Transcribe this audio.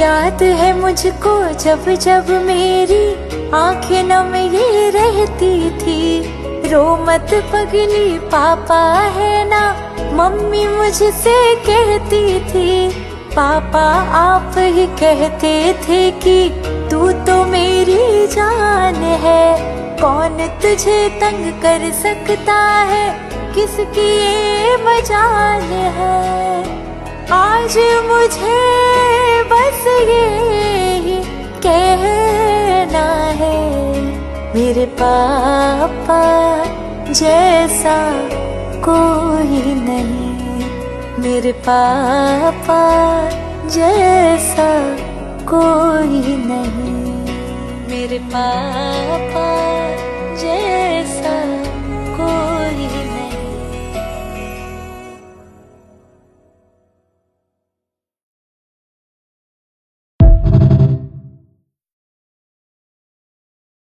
याद है मुझको जब जब मेरी आंखें नम ये रहती थी। रो मत पगली पापा है ना, मम्मी मुझसे कहती थी। पापा आप ही कहते थे कि तू तो मेरी जान है, कौन तुझे तंग कर सकता है, किसकी ये मजाल है। आज मुझे बस ये कहना है, मेरे पापा जैसा कोई नहीं, मेरे पापा जैसा कोई नहीं, मेरे पापा